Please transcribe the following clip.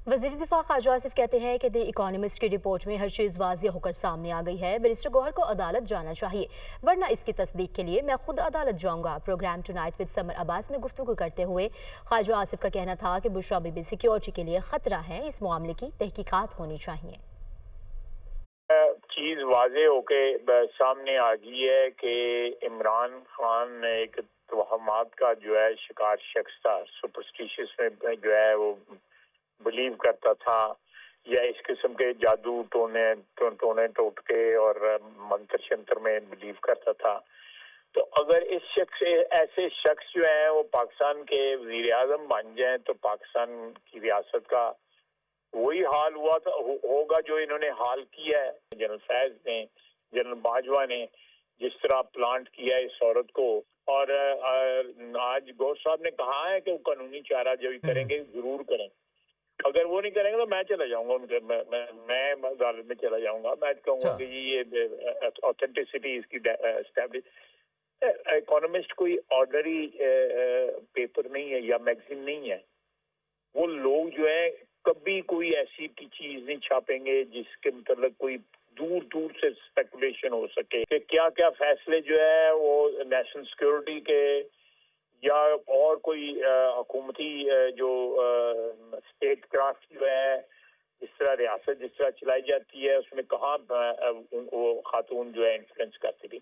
وزیر دفاع خواجہ آصف کہتے ہیں کہ دی اکانومسٹ کی رپورٹ میں ہر چیز واضح ہو کر سامنے آ گئی ہے۔ بیرسٹر گوہر کو عدالت جانا چاہیے، ورنہ اس کی تصدیق کے لیے میں خود عدالت جاؤں گا۔ پروگرام ٹونائٹ وتھ سمر عباس میں گفتگو کرتے ہوئے خواجہ آصف کا کہنا تھا کہ بشرا بی بی سیکیورٹی کے لیے خطرہ ہے، اس معاملے کی تحقیقات ہونی چاہیے۔ چیز واضح ہو کے سامنے آ گئی ہے کہ عمران خان ایک توہمات کا جو ہے شکار شخص تھا، سپرسٹیشس میں جو ہے وہ بلیو کرتا تھا، یا اس قسم کے جادو ٹونے ٹوٹکے اور منتر شنتر میں بلیو کرتا تھا۔ تو اگر ایسے شخص جو ہیں وہ پاکستان کے وزیر اعظم بن جائیں تو پاکستان کی ریاست کا وہی حال ہوگا جو انہوں نے حال کیا ہے۔ جنرل فیض نے، جنرل باجوہ نے جس طرح پلانٹ کیا ہے اس عورت کو، اور آج گور صاحب نے کہا ہے کہ وہ قانونی چارہ جو کریں گے ضرور کریں۔ اگر وہ نہیں کریں گے تو میں چلا جاؤں گا، میں عدالت میں چلا جاؤں گا۔ میں کہوں گا کہ یہ آتھینٹسٹی اس کی اسٹیبلش۔ اکانومسٹ کوئی آرڈنری پیپر نہیں ہے یا میگزین نہیں ہے۔ وہ لوگ جو ہے کبھی کوئی ایسی چیز نہیں چھاپیں گے جس کے متعلق کوئی دور دور سے اسپیکولیشن ہو سکے کہ کیا کیا فیصلے جو ہے وہ نیشنل سیکورٹی کے یا اور کوئی حکومتی جو اسٹیٹ کرافٹ جو ہے، جس طرح ریاست جس طرح چلائی جاتی ہے اس میں کہاں وہ خاتون جو ہے انفلوئنس کرتی تھی۔